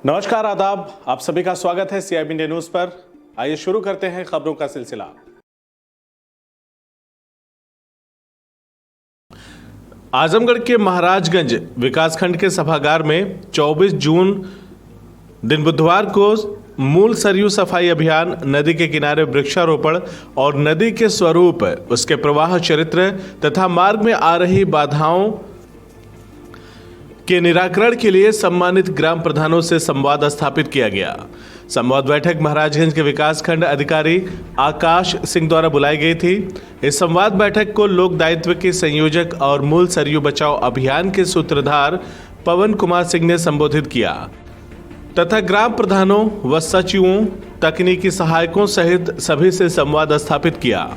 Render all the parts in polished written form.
नमस्कार, आदाब। आप सभी का स्वागत है CIB इंडिया न्यूज पर। आइए शुरू करते हैं खबरों का सिलसिला। आजमगढ़ के महाराजगंज विकासखंड के सभागार में 24 जून दिन बुधवार को मूल सरयू सफाई अभियान, नदी के किनारे वृक्षारोपण और नदी के स्वरूप, उसके प्रवाह चरित्र तथा मार्ग में आ रही बाधाओं के निराकरण के लिए सम्मानित ग्राम प्रधानों से संवाद स्थापित किया गया। संवाद बैठक महाराजगंज के विकासखंड अधिकारी आकाश सिंह द्वारा बुलाई गई थी। इस संवाद बैठक को लोक दायित्व के संयोजक और मूल सरयू बचाओ अभियान के सूत्रधार पवन कुमार सिंह ने संबोधित किया तथा ग्राम प्रधानों व सचिवों, तकनीकी सहायकों सहित सभी से संवाद स्थापित किया।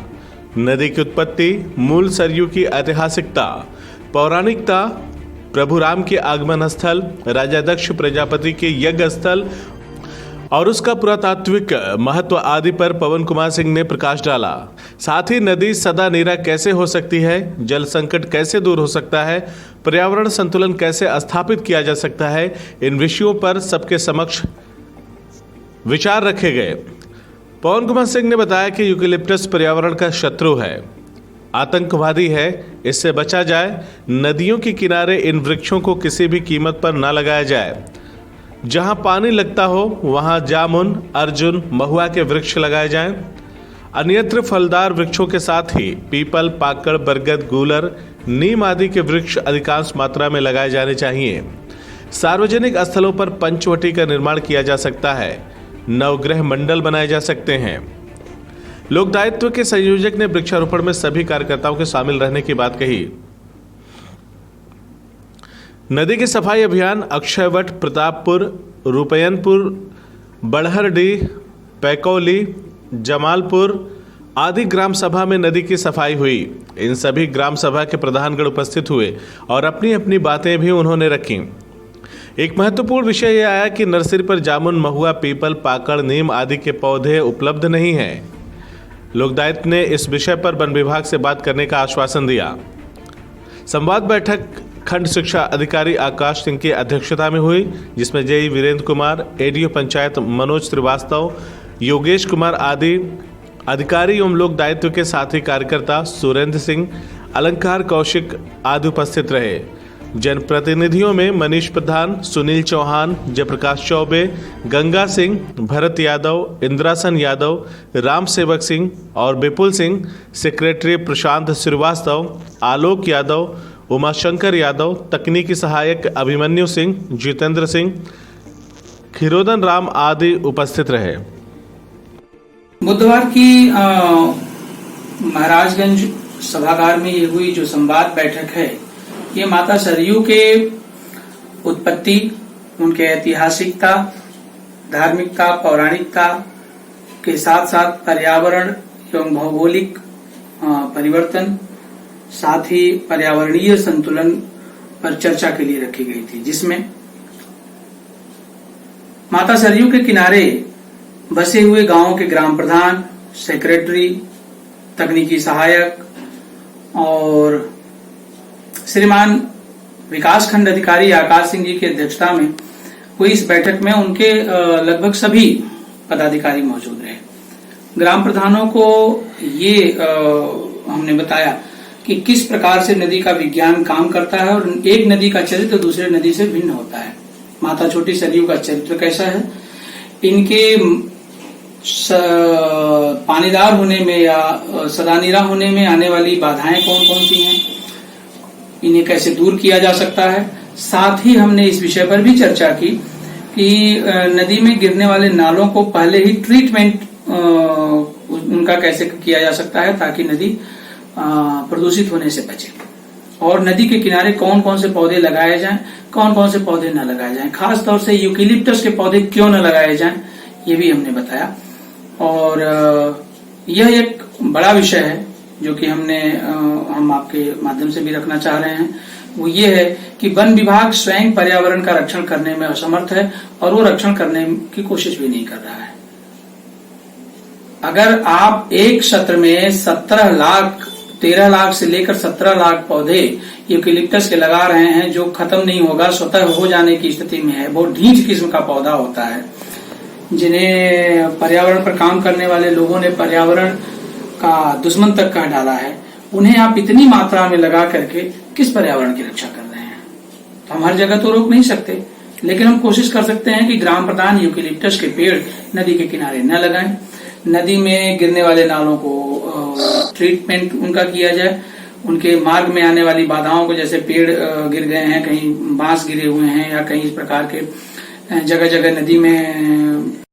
नदी की उत्पत्ति, मूल सरयू की ऐतिहासिकता, पौराणिकता, प्रभु राम के आगमन स्थल, राजा दक्ष प्रजापति के यज्ञ स्थल और उसका पुरातात्विक महत्व आदि पर पवन कुमार सिंह ने प्रकाश डाला। साथ ही नदी सदा नीरा कैसे हो सकती है, जल संकट कैसे दूर हो सकता है, पर्यावरण संतुलन कैसे स्थापित किया जा सकता है, इन विषयों पर सबके समक्ष विचार रखे गए। पवन कुमार सिंह ने बताया कि यूकेलिप्टस पर्यावरण का शत्रु है, आतंकवादी है, इससे बचा जाए। नदियों के किनारे इन वृक्षों को किसी भी कीमत पर ना लगाया जाए। जहां पानी लगता हो वहां जामुन, अर्जुन, महुआ के वृक्ष लगाए जाएं। अन्यत्र फलदार वृक्षों के साथ ही पीपल, पाकड़, बरगद, गूलर, नीम आदि के वृक्ष अधिकांश मात्रा में लगाए जाने चाहिए। सार्वजनिक स्थलों पर पंचवटी का निर्माण किया जा सकता है। नवग्रह मंडल बनाए जा सकते हैं। लोक दायित्व के संयोजक ने वृक्षारोपण में सभी कार्यकर्ताओं के शामिल रहने की बात कही। नदी की सफाई अभियान अक्षयवट, प्रतापपुर, रुपयनपुर, बड़हरडीह, पैकौली, जमालपुर आदि ग्राम सभा में नदी की सफाई हुई। इन सभी ग्राम सभा के प्रधानगण उपस्थित हुए और अपनी अपनी बातें भी उन्होंने रखी। एक महत्वपूर्ण विषय यह आया कि नर्सरी पर जामुन, महुआ, पीपल, पाकड़, नीम आदि के पौधे उपलब्ध नहीं हैं। लोक दायित्व ने इस विषय पर वन विभाग से बात करने का आश्वासन दिया। संवाद बैठक खंड शिक्षा अधिकारी आकाश सिंह की अध्यक्षता में हुई, जिसमें जेई वीरेंद्र कुमार, ADO पंचायत मनोज श्रीवास्तव, योगेश कुमार आदि अधिकारी एवं लोक दायित्व के साथी कार्यकर्ता सुरेंद्र सिंह, अलंकार कौशिक आदि उपस्थित रहे। जनप्रतिनिधियों में मनीष प्रधान, सुनील चौहान, जयप्रकाश चौबे, गंगा सिंह, भरत यादव, इंद्रासन यादव, राम सेवक सिंह और विपुल सिंह, सेक्रेटरी प्रशांत श्रीवास्तव, आलोक यादव, उमाशंकर यादव, तकनीकी सहायक अभिमन्यु सिंह, जितेंद्र सिंह, खिरोदन राम आदि उपस्थित रहे। बुधवार की महाराजगंज सभागार में ये हुई जो संवाद बैठक है, ये माता सरयू के उत्पत्ति, उनके ऐतिहासिकता, धार्मिकता, पौराणिकता के साथ साथ पर्यावरण एवं भौगोलिक परिवर्तन, साथ ही पर्यावरणीय संतुलन पर चर्चा के लिए रखी गई थी, जिसमें माता सरयू के किनारे बसे हुए गांवों के ग्राम प्रधान, सेक्रेटरी, तकनीकी सहायक और श्रीमान विकासखंड अधिकारी आकाश सिंह जी की अध्यक्षता में हुई इस बैठक में उनके लगभग सभी पदाधिकारी मौजूद रहे। ग्राम प्रधानों को ये हमने बताया कि किस प्रकार से नदी का विज्ञान काम करता है और एक नदी का चरित्र दूसरे नदी से भिन्न होता है। माता छोटी सरयू का चरित्र कैसा है, इनके पानीदार होने में या सदानीरा होने में आने वाली बाधाएं कौन कौन सी हैं, इन्हें कैसे दूर किया जा सकता है। साथ ही हमने इस विषय पर भी चर्चा की कि नदी में गिरने वाले नालों को पहले ही ट्रीटमेंट उनका कैसे किया जा सकता है ताकि नदी प्रदूषित होने से बचे, और नदी के किनारे कौन कौन से पौधे लगाए जाएं, कौन कौन से पौधे न लगाए जाएं, खास तौर से यूकेलिप्टस के पौधे क्यों न लगाए जाएं, ये भी हमने बताया। और यह एक बड़ा विषय है जो कि हम आपके माध्यम से भी रखना चाह रहे हैं, वो ये है कि वन विभाग स्वयं पर्यावरण का रक्षण करने में असमर्थ है और वो रक्षण करने की कोशिश भी नहीं कर रहा है। अगर आप एक सत्र में 17 लाख 13 लाख से लेकर 17 लाख पौधे यूकेलिप्टस के लगा रहे हैं, जो खत्म नहीं होगा, स्वतः हो जाने की स्थिति में है। बहुत ढीठ किस्म का पौधा होता है, जिन्हें पर्यावरण पर काम करने वाले लोगों ने पर्यावरण का दुश्मन तक कह डाला है, उन्हें आप इतनी मात्रा में लगा करके किस पर्यावरण की रक्षा कर रहे हैं? तो हम हर जगह तो रोक नहीं सकते, लेकिन हम कोशिश कर सकते हैं कि ग्राम प्रधान यूकेलिप्टस के पेड़ नदी के किनारे न लगाएं, नदी में गिरने वाले नालों को ट्रीटमेंट उनका किया जाए, उनके मार्ग में आने वाली बाधाओं को, जैसे पेड़ गिर गए हैं, कहीं बांस गिरे हुए हैं या कहीं इस प्रकार के जगह जगह नदी में